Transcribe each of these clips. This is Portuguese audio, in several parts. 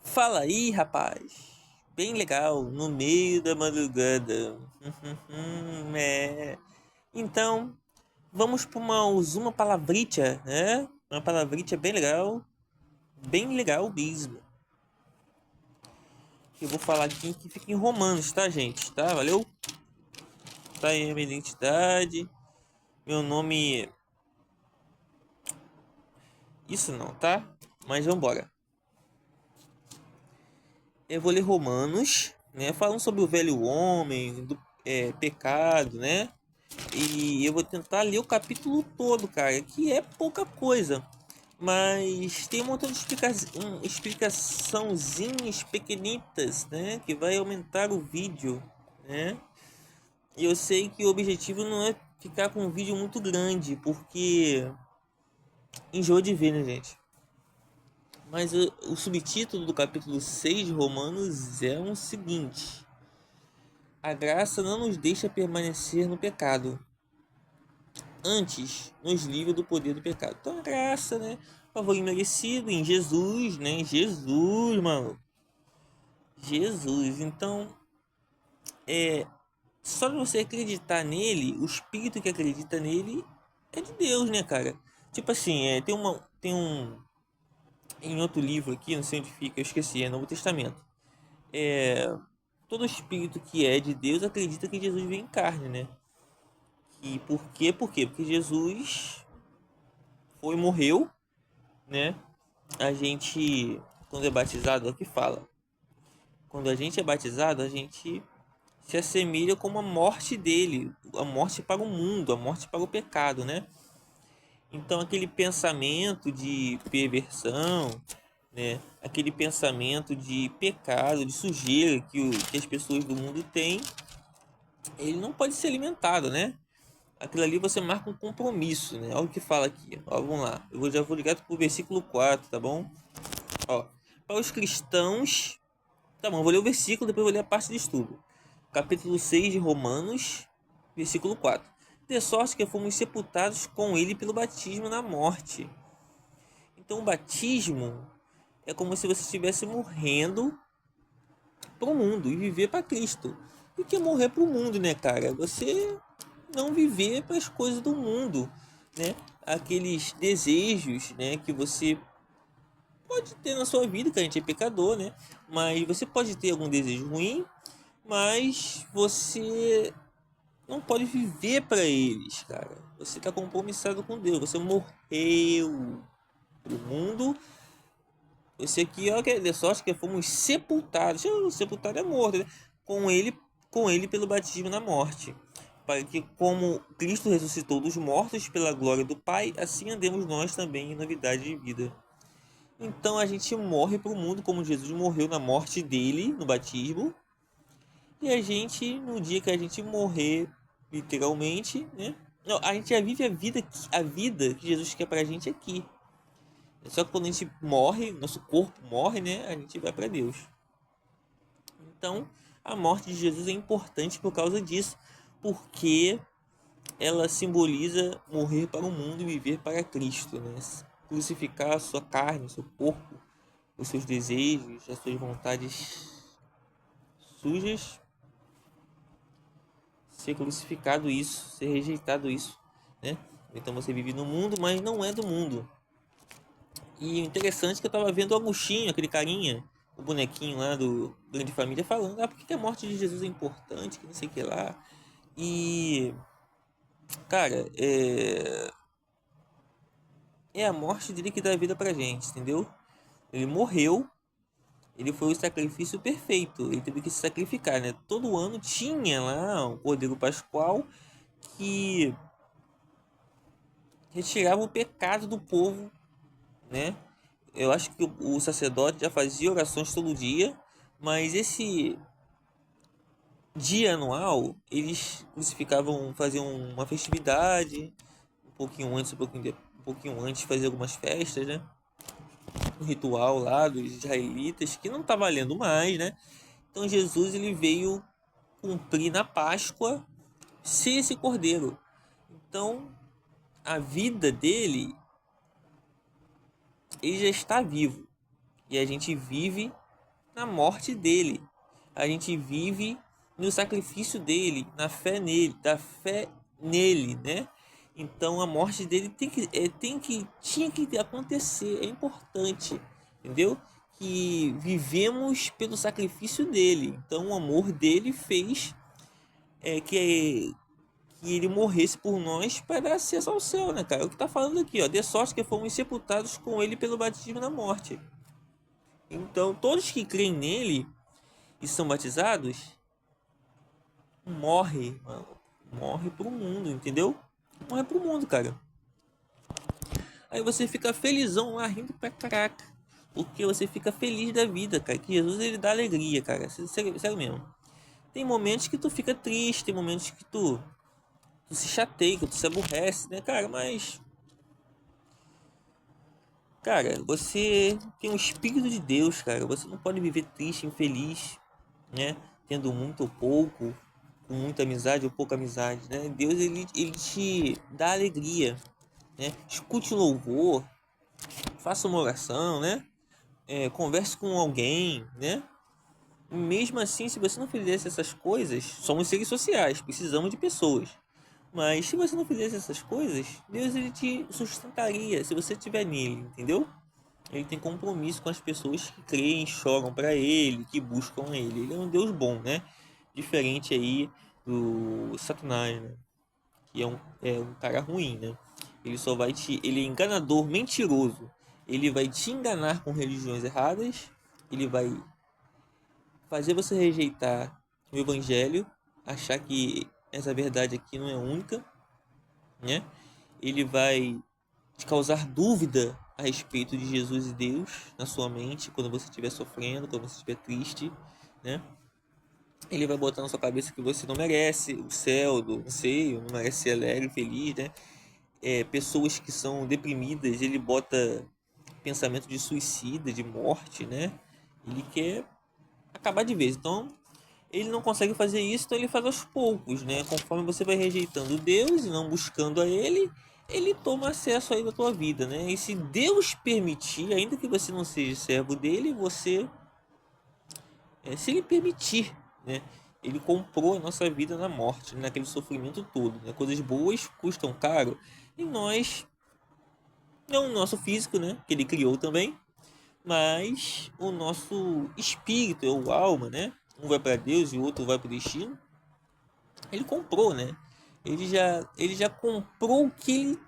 Fala aí, rapaz. Bem legal, no meio da madrugada. É. Então, vamos para mais uma palavrinha, né? Uma palavrinha bem legal mesmo. Eu vou falar aqui que fica em Romanos, tá, gente? Tá, valeu? Tá aí a minha identidade. Meu nome. Isso não, tá? Mas vambora. Eu vou ler Romanos, né? Falando sobre o velho homem, do pecado, né? E eu vou tentar ler o capítulo todo, cara, que é pouca coisa. Mas tem um montão de explicaçãozinhas pequenitas, né? Que vai aumentar o vídeo, né? E eu sei que o objetivo não é ficar com um vídeo muito grande, porque enjoa de ver, né, gente? Mas o subtítulo do capítulo 6 de Romanos é o seguinte: a graça não nos deixa permanecer no pecado, antes nos livra do poder do pecado. Então a graça, né? Favor imerecido em Jesus, né? Jesus, mano. Jesus. Então, só de você acreditar nele, o espírito que acredita nele é de Deus, né, cara? Tipo assim, tem um em outro livro aqui, não sei onde fica, eu esqueci, é Novo Testamento. É, todo espírito que é de Deus acredita que Jesus veio em carne, né? E por quê? Por quê? Porque Jesus morreu, né? A gente, quando é batizado, é o que fala. Quando a gente é batizado, a gente se assemelha como a morte dele, a morte para o mundo, a morte para o pecado, né? Então aquele pensamento de perversão, né? Aquele pensamento de pecado, de sujeira que as pessoas do mundo têm, ele não pode ser alimentado, né? Aquilo ali você marca um compromisso, né? Olha o que fala aqui. Ó, vamos lá. Já vou direto pro versículo 4, tá bom? Ó, para os cristãos. Tá bom, vou ler o versículo, depois vou ler a parte de estudo. Capítulo 6 de Romanos, versículo 4. De sorte que fomos sepultados com ele pelo batismo na morte. Então o batismo é como se você estivesse morrendo para o mundo e viver para Cristo. E o que é morrer para o mundo, né, cara? Você não viver para as coisas do mundo, né? Aqueles desejos, né, que você pode ter na sua vida, que a gente é pecador, né? Mas você pode ter algum desejo ruim, mas você não pode viver para eles, cara. Você está compromissado com Deus. Você morreu pro mundo. Esse aqui, ó, que é de sorte que fomos sepultados. Sepultado é morto, né? Com ele, com ele pelo batismo na morte. Para que, como Cristo ressuscitou dos mortos pela glória do Pai, assim andemos nós também em novidade de vida. Então a gente morre para o mundo como Jesus morreu na morte dele, no batismo. E a gente, no dia que a gente morrer, literalmente, né? Não, a gente já vive a vida que Jesus quer pra gente aqui. Só que quando a gente morre, nosso corpo morre, né? A gente vai para Deus. Então, a morte de Jesus é importante por causa disso, porque ela simboliza morrer para o mundo e viver para Cristo, né? Crucificar a sua carne, o seu corpo, os seus desejos, as suas vontades sujas, ser crucificado isso, ser rejeitado isso, né? Então você vive no mundo, mas não é do mundo. E interessante que eu tava vendo o Agostinho, aquele carinha, o bonequinho lá do Grande Família, falando, por que a morte de Jesus é importante, que não sei o que lá. E, cara, é a morte dele que dá vida pra gente, entendeu? Ele morreu, ele foi o sacrifício perfeito, ele teve que se sacrificar, né? Todo ano tinha lá um Cordeiro Pascual que retirava o pecado do povo, né? Eu acho que o sacerdote já fazia orações todo dia, mas esse dia anual eles crucificavam, faziam uma festividade, um pouquinho antes, um pouquinho antes fazer algumas festas, né? Um ritual lá dos israelitas que não tá valendo mais, né? Então Jesus ele veio cumprir na Páscoa ser esse cordeiro. Então a vida dele, ele já está vivo e a gente vive na morte dele. A gente vive no sacrifício dele, na fé nele, da fé nele, né? Então a morte dele tinha que acontecer, é importante, entendeu? Que vivemos pelo sacrifício dele. Então o amor dele fez que ele morresse por nós para dar acesso ao céu, né, cara? É o que tá falando aqui, ó. De sorte que fomos sepultados com ele pelo batismo na morte. Então todos que creem nele e são batizados morre, mano. Morre pro mundo, entendeu? Morre pro mundo, cara. Aí você fica felizão lá, rindo pra caraca. Porque você fica feliz da vida, cara. Que Jesus, ele dá alegria, cara. Sério, sério mesmo. Tem momentos que tu fica triste, tem momentos que tu se chateia, que tu se aborrece, né, cara? Mas, cara, você tem um espírito de Deus, cara. Você não pode viver triste, infeliz, né? Tendo muito ou pouco, com muita amizade ou pouca amizade, né? Deus, ele te dá alegria, né? Escute um louvor, faça uma oração, né? Converse com alguém, né? Mesmo assim, se você não fizesse essas coisas, somos seres sociais, precisamos de pessoas. Mas se você não fizesse essas coisas, Deus, ele te sustentaria se você estiver nele, entendeu? Ele tem compromisso com as pessoas que creem, choram para ele, que buscam ele. Ele é um Deus bom, né? Diferente aí do Satanás, né? Que é um cara ruim, né? Ele é enganador, mentiroso. Ele vai te enganar com religiões erradas. Ele vai fazer você rejeitar o evangelho, achar que essa verdade aqui não é única, né? Ele vai te causar dúvida a respeito de Jesus e Deus na sua mente quando você estiver sofrendo, quando você estiver triste, né? Ele vai botar na sua cabeça que você não merece o céu, não sei, não merece ser alegre, feliz, né? Pessoas que são deprimidas, ele bota pensamento de suicida, de morte, né? Ele quer acabar de vez. Então, ele não consegue fazer isso, então ele faz aos poucos, né? Conforme você vai rejeitando Deus e não buscando a ele toma acesso aí da tua vida, né? E se Deus permitir, ainda que você não seja servo dele, se ele permitir, né? Ele comprou a nossa vida na morte, naquele sofrimento todo, né? Coisas boas custam caro e nós, não o nosso físico, né? Que ele criou também, mas o nosso espírito, ou alma, né? Um vai para Deus e o outro vai para o destino. Ele comprou, né? Ele já comprou o que ele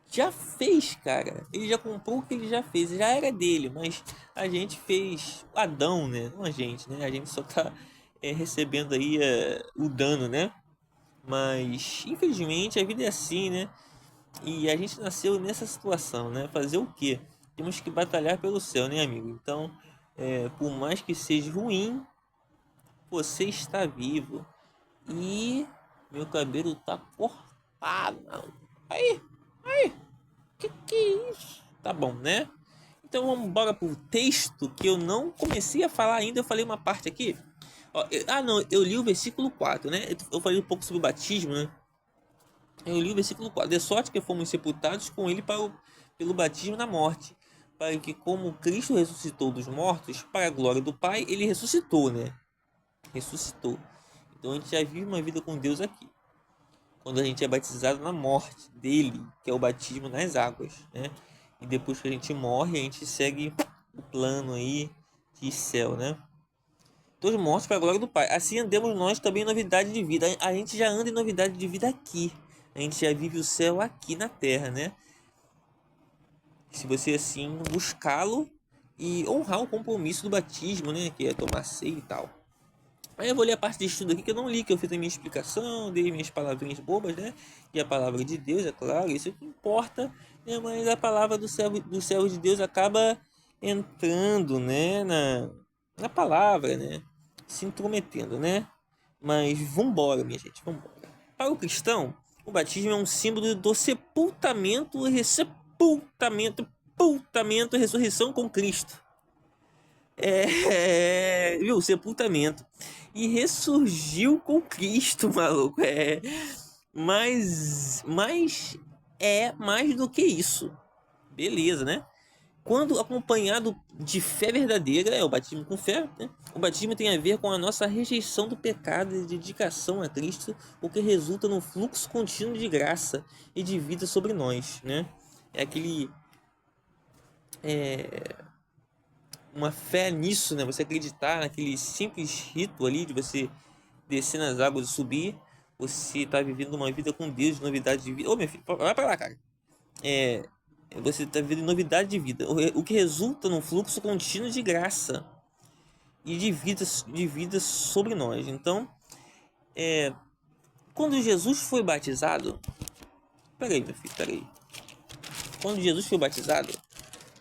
já fez, cara. Ele já comprou o que ele já fez. Já era dele, mas a gente fez Adão, né? Não a gente, né? A gente só tá recebendo aí o dano, né? Mas infelizmente a vida é assim, né? E a gente nasceu nessa situação, né? Fazer o quê? Temos que batalhar pelo céu, né, amigo? Então, por mais que seja ruim, você está vivo. E meu cabelo tá cortado. Aí, que é isso? Tá bom, né? Então vamos embora pro texto que eu não comecei a falar ainda. Eu falei uma parte aqui. Ó, não, eu li o versículo 4, né? Eu falei um pouco sobre o batismo, né? Eu li o versículo 4. De sorte que fomos sepultados com ele pelo batismo na morte. Para que, como Cristo ressuscitou dos mortos, para a glória do Pai, ele ressuscitou, né? Ressuscitou. Então a gente já vive uma vida com Deus aqui. Quando a gente é batizado na morte dele, que é o batismo nas águas, né? E depois que a gente morre, a gente segue o plano aí de céu, né? Todos mortos para a glória do Pai. Assim andemos nós também em novidade de vida. A gente já anda em novidade de vida aqui. A gente já vive o céu aqui na terra, né? Se você assim buscá-lo e honrar o compromisso do batismo, né? Que é tomar ceia e tal. Aí eu vou ler a parte de estudo aqui que eu não li, que eu fiz a minha explicação, dei minhas palavrinhas bobas, né? E a palavra de Deus, é claro, isso é o que importa, né? Mas a palavra do céu de Deus acaba entrando, né? Na palavra, né? Se intrometendo, né? Mas vambora, minha gente, vambora. Para o cristão, o batismo é um símbolo do sepultamento e ressurreição com Cristo. Viu? Sepultamento. E ressurgiu com Cristo, maluco. Mas é mais do que isso. Beleza, né? Quando acompanhado de fé verdadeira, é o batismo com fé, né? O batismo tem a ver com a nossa rejeição do pecado e dedicação a Cristo, o que resulta num fluxo contínuo de graça e de vida sobre nós, né? É aquele uma fé nisso, né? Você acreditar naquele simples rito ali de você descer nas águas e subir, você está vivendo uma vida com Deus, novidade de vida. Ô, meu filho, vai pra lá, cara. É, você está vivendo novidade de vida, o que resulta num fluxo contínuo de graça e de vida sobre nós. Então, quando Jesus foi batizado, peraí, meu filho, peraí. Quando Jesus foi batizado,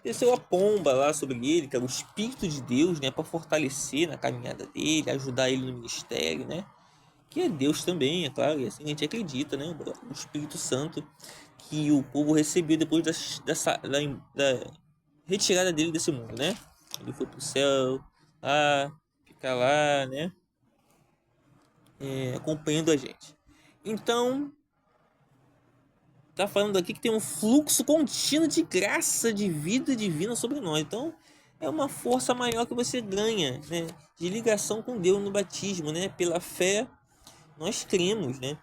desceu a pomba lá sobre ele, que era o Espírito de Deus, né, para fortalecer na caminhada dele, ajudar ele no ministério, né? Que é Deus também, é claro, e assim a gente acredita, né? O Espírito Santo que o povo recebeu depois da retirada dele desse mundo, né? Ele foi pro céu, lá, ficar lá, né? Acompanhando a gente. Então, tá falando aqui que tem um fluxo contínuo de graça, de vida divina sobre nós. Então, é uma força maior que você ganha, né? De ligação com Deus no batismo, né? Pela fé, nós cremos, né?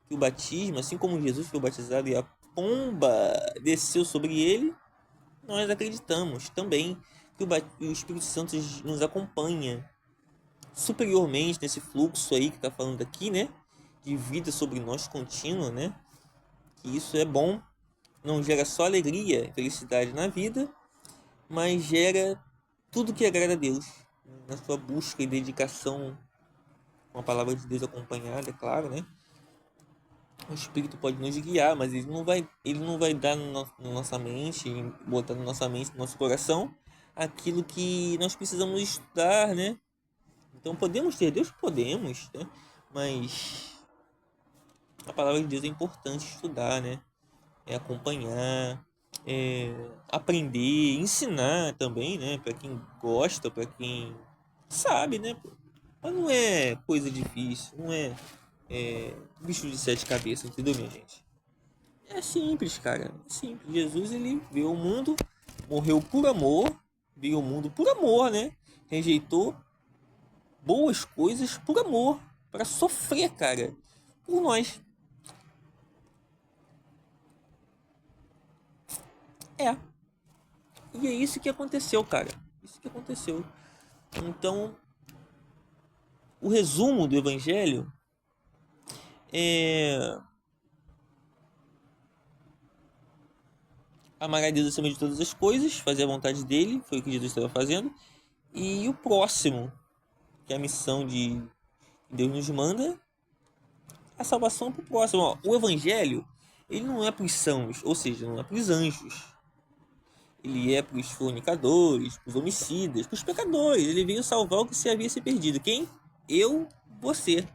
Que o batismo, assim como Jesus foi batizado e a pomba desceu sobre ele, nós acreditamos também que o Espírito Santo nos acompanha superiormente nesse fluxo aí que está falando aqui, né? De vida sobre nós contínua, né? Que isso é bom, não gera só alegria e felicidade na vida, mas gera tudo que agrada a Deus, na sua busca e dedicação com a palavra de Deus acompanhada, é claro, né? O Espírito pode nos guiar, mas ele não vai dar na nossa mente, botar na nossa mente, no nosso coração, aquilo que nós precisamos estudar, né? Então podemos ter Deus? Podemos, né? Mas a palavra de Deus é importante estudar, né? É acompanhar, aprender, ensinar também, né? Para quem gosta, para quem sabe, né? Mas não é coisa difícil, não é bicho de sete cabeças, entendeu, minha gente? É simples, cara. É simples. Jesus, ele veio ao mundo, morreu por amor, veio ao mundo por amor, né? Rejeitou boas coisas por amor, para sofrer, cara, por nós. É. E é isso que aconteceu, cara. Isso que aconteceu. Então, o resumo do evangelho é amar a Deus acima de todas as coisas, fazer a vontade dele, foi o que Jesus estava fazendo, e o próximo, que é a missão de Deus nos manda, a salvação para o próximo. Ó, o evangelho, ele não é para os sãos, ou seja, não é para os anjos. Ele é para os fornicadores, para os homicidas, para os pecadores. Ele veio salvar o que se havia se perdido. Quem? Eu, você.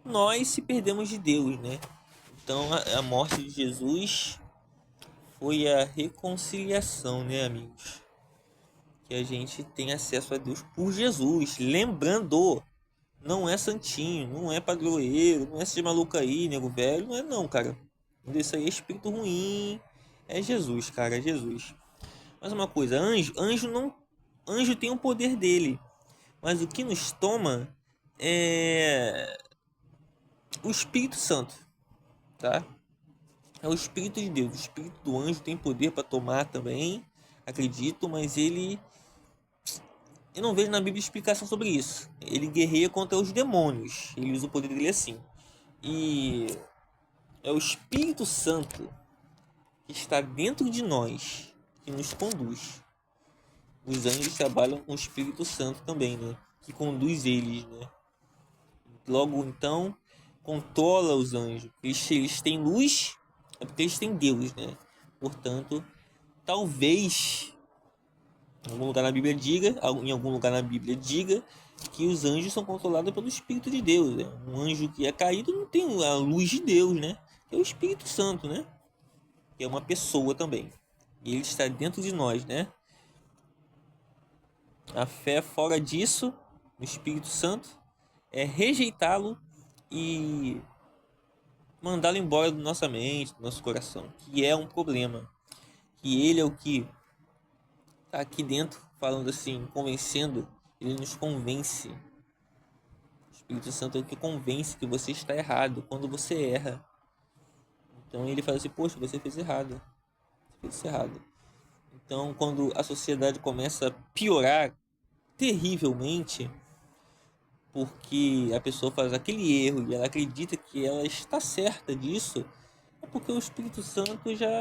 Nós se perdemos de Deus, né? Então a morte de Jesus foi a reconciliação, né, amigos? Que a gente tem acesso a Deus por Jesus. Lembrando, não é santinho, não é padroeiro, não é esse maluco aí, nego velho, não é não, cara. Isso aí é espírito ruim. É Jesus, cara, é Jesus. Mas uma coisa, anjo não, anjo tem o poder dele, mas o que nos toma é o Espírito Santo, tá? É o Espírito de Deus. O Espírito do anjo tem poder para tomar também, acredito, mas eu não vejo na Bíblia explicação sobre isso. Ele guerreia contra os demônios. Ele usa o poder dele assim. E é o Espírito Santo que está dentro de nós que nos conduz. Os anjos trabalham com o Espírito Santo também, né? Que conduz eles, né? Logo então, controla os anjos. Eles têm luz, é porque eles têm Deus, né? Portanto, talvez em algum lugar na Bíblia diga que os anjos são controlados pelo Espírito de Deus, né? Um anjo que é caído não tem a luz de Deus, né? Que é o Espírito Santo, né? Que é uma pessoa também. E ele está dentro de nós, né? A fé fora disso, no Espírito Santo, é rejeitá-lo e mandá-lo embora da nossa mente, do nosso coração, que é um problema. Que ele é o que tá aqui dentro falando assim, convencendo, ele nos convence. O Espírito Santo é o que convence que você está errado quando você erra. Então ele fala assim, poxa, você fez errado. Você fez errado. Então quando a sociedade começa a piorar terrivelmente, porque a pessoa faz aquele erro e ela acredita que ela está certa disso, é porque o Espírito Santo já